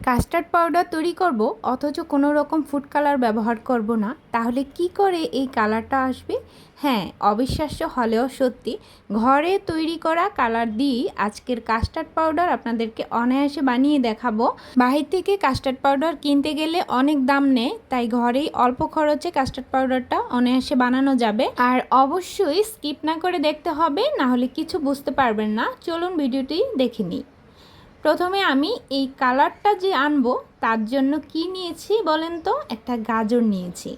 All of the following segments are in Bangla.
কাস্টার্ড পাউডার তৈরি করব অথচ কোনো রকম ফুড কালার ব্যবহার করব না, তাহলে কি করে এই কালারটা আসবে? হ্যাঁ, অবিশ্বাস্য হলেও সত্যি, ঘরে তৈরি করা কালার দিয়েই আজকের কাস্টার্ড পাউডার আপনাদেরকে অনায়াসে বানিয়ে দেখাবো। বাহির থেকে কাস্টার্ড পাউডার কিনতে গেলে অনেক দাম নেয়, তাই ঘরেই অল্প খরচে কাস্টার্ড পাউডারটা অনায়াসে বানানো যাবে। আর অবশ্যই স্কিপ না করে দেখতে হবে, না হলে কিছু বুঝতে পারবেন না। চলুন ভিডিওটি দেখে নিই। প্রথমে আমি এই কালারটা যে আনবো তার জন্য কি নিয়েছি বলেন তো? একটা গাজর নিয়েছি।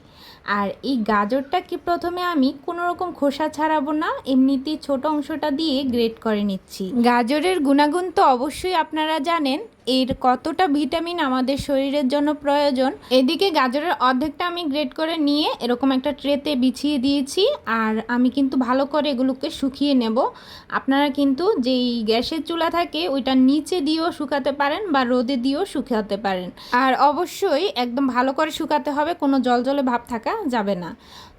আর এই গাজরটাকে প্রথমে আমি কোনো রকম খোসা ছাড়াবো না, এমনিতেই ছোট অংশটা দিয়ে গ্রেট করে নিচ্ছি। গাজরের গুণাগুণ তো অবশ্যই আপনারা জানেন, এর কতটা ভিটামিন আমাদের শরীরের জন্য প্রয়োজন। এদিকে গাজরের অর্ধেকটা আমি গ্রেট করে নিয়ে এরকম একটা ট্রেতে বিছিয়ে দিয়েছি। আর আমি কিন্তু ভালো করে এগুলোকে শুকিয়ে নেব। আপনারা কিন্তু যেই গ্যাসের চুলা থাকে ওইটার নিচে দিয়েও শুকাতে পারেন বা রোদে দিয়েও শুকাতে পারেন। আর অবশ্যই একদম ভালো করে শুকাতে হবে, কোনো জলজলে ভাব থাকা যাবে না।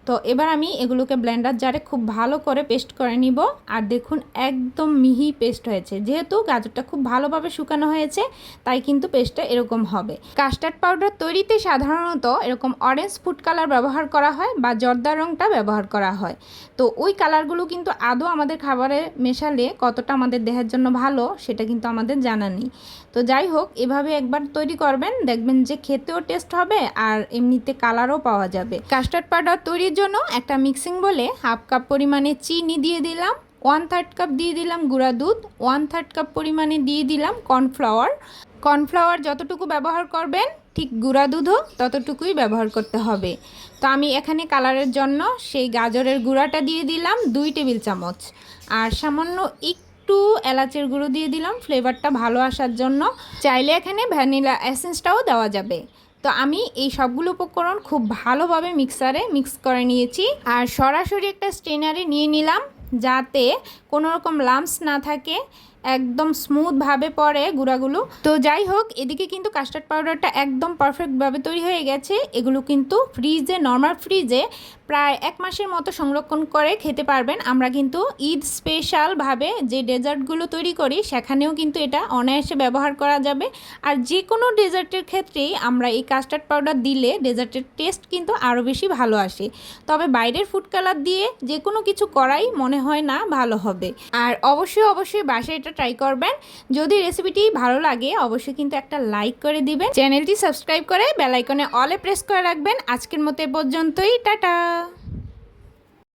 তো এবার আমি এগুলোকে ব্লেন্ডার জারে খুব ভালো করে পেস্ট করে নিব। আর দেখুন একদম মিহি পেস্ট হয়েছে, যেহেতু গাজরটা খুব ভালোভাবে শুকানো হয়েছে তাই কিন্তু পেস্টটা এরকম হবে। কাস্টার্ড পাউডার তৈরিতে সাধারণত এরকম অরেঞ্জ ফুড কালার ব্যবহার করা হয় বা জর্দা রঙটা ব্যবহার করা হয়। তো ওই কালারগুলো কিন্তু আদৌ আমাদের খাবারে মেশালে কতটা আমাদের দেহের জন্য ভালো সেটা কিন্তু আমাদের জানা নেই। তো যাই হোক, এভাবে একবার তৈরি করবেন, দেখবেন যে খেতেও টেস্ট হবে আর এমনিতে কালারও পাওয়া যাবে। কাস্টার্ড পাউডার তৈরির জন্য একটা মিক্সিং বলে হাফ কাপ পরিমাণে চিনি দিয়ে দিলাম, 1/3 কাপ দিয়ে দিলাম গুঁড়া দুধ, 1/3 কাপ পরিমাণে দিয়ে দিলাম কর্নফ্লাওয়ার। কর্নফ্লাওয়ার যতটুকু ব্যবহার করবেন ঠিক গুঁড়া দুধও ততটুকুই ব্যবহার করতে হবে। তো আমি এখানে কালারের জন্য সেই গাজরের গুঁড়াটা দিয়ে দিলাম 2 টেবিল চামচ। আর সামান্য একটু এলাচের গুঁড়ো দিয়ে দিলাম ফ্লেভারটা ভালো আসার জন্য। চাইলে এখানে ভ্যানিলা এসেন্সটাও দেওয়া যাবে। তো আমি এই সবগুলো উপকরণ খুব ভালোভাবে মিক্সারে মিক্স করে নিয়েছি। আর সরাসরি একটা স্ট্রেনারে নিয়ে নিলাম যাতে কোনো রকম লাম্পস না থাকে, একদম স্মুথভাবে পড়ে গুঁড়াগুলো। তো যাই হোক, এদিকে কিন্তু কাস্টার্ড পাউডারটা একদম পারফেক্টভাবে তৈরি হয়ে গেছে। এগুলো কিন্তু ফ্রিজে, নর্মাল ফ্রিজে প্রায় 1 মাসের মতো সংরক্ষণ করে খেতে পারবেন। আমরা কিন্তু ঈদ স্পেশালভাবে যে ডেজার্টগুলো তৈরি করি সেখানেও কিন্তু এটা অনায়াসে ব্যবহার করা যাবে। আর যে কোনো ডেজার্টের ক্ষেত্রেই আমরা এই কাস্টার্ড পাউডার দিলে ডেজার্টের টেস্ট কিন্তু আরও বেশি ভালো আসে। তবে বাইরের ফুড কালার দিয়ে যে কোনো কিছু করাই মনে হয় না ভালো হবে। আর অবশ্যই বাসায় এটা ট্রাই করবেন। যদি রেসিপিটি ভালো লাগে অবশ্যই কিন্তু একটা লাইক করে দিবেন, চ্যানেলটি সাবস্ক্রাইব করে বেল আইকনে অলে প্রেস করে রাখবেন। আজকের মতো এ পর্যন্তই, টাটা।